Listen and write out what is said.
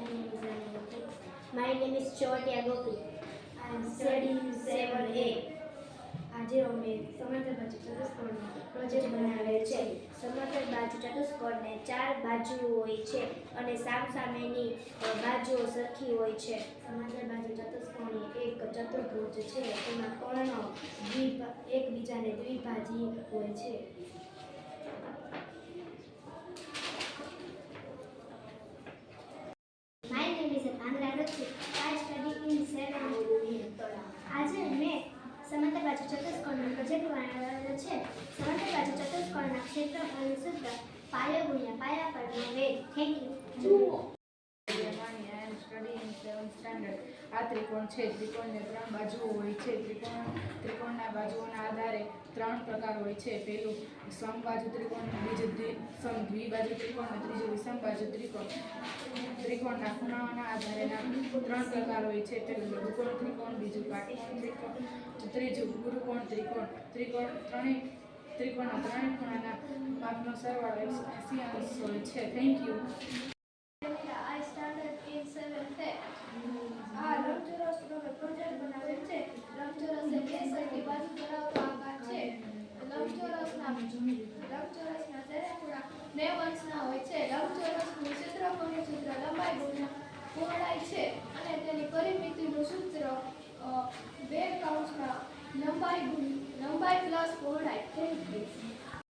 My name is Chotia Gopi. I am studying 7A. આજે અમે સમાંતર બાજુ ચતુષ્કોણનો પ્રોજેક્ટ બનાવેલ છે. સમાંતર બાજુ ચતુષ્કોણને 4 બાજુઓ હોય છે અને સામસામેની બાજુઓ સરખી હોય છે. સમાંતર બાજુ ચતુષ્કોણ એક ચતુર્ભુજ છે. તેમાં કર્ણો એકબીજાને દ્વિભાજી હોય છે. My name is Andra Ruchi. I study in 7A. આજે મેં સમાંતર બાજુ ચતુષ્કોણનો પ્રોજેક્ટ બનાવેલો છે. સમાંતર બાજુ ચતુષ્કોણના ક્ષેત્રફળનું સૂત્ર પાયો ગુણ્યા પાયા પરનો વેગ. Thank you. આ ત્રિકોણ છે. ત્રિકોણને 3 બાજુઓ હોય છે. ત્રિકોણના બાજુઓના આધારે 3 પ્રકાર હોય છે. પહેલું સમબાજુ ત્રિકોણ, બીજું દ્વિબાજુ ત્રિકોણ અને ત્રીજું વિષમબાજુ ત્રિકોણ. ત્રિકોણના ખૂણાઓના આધારે 3 પ્રકાર હોય છે. પહેલું લઘુકોણ ત્રિકોણ, બીજું કાટકોણ ત્રિકોણ, ત્રીજું ગુરુકોણ ત્રિકોણ. ત્રિકોણના 3 ખૂણાના માપનો સરવાળો 180 અંશ હોય છે. Thank you. I started in 7th. આ લંબચોરસનો પ્રોજેક્ટ બનાવેલ છે. લંબચોરસ એ બે સરખી બાજુ ધરાવતો આકાર છે. લંબચોરસના ચારે ખૂણા 90 અંશના હોય છે. લંબચોરસનું ક્ષેત્રફળનું સૂત્ર લંબાઈ ગુણ્યા પહોળાઈ છે અને તેની પરિમિતિનું સૂત્ર 2 લંબાઈ પ્લસ પહોળાઈ. Thank you.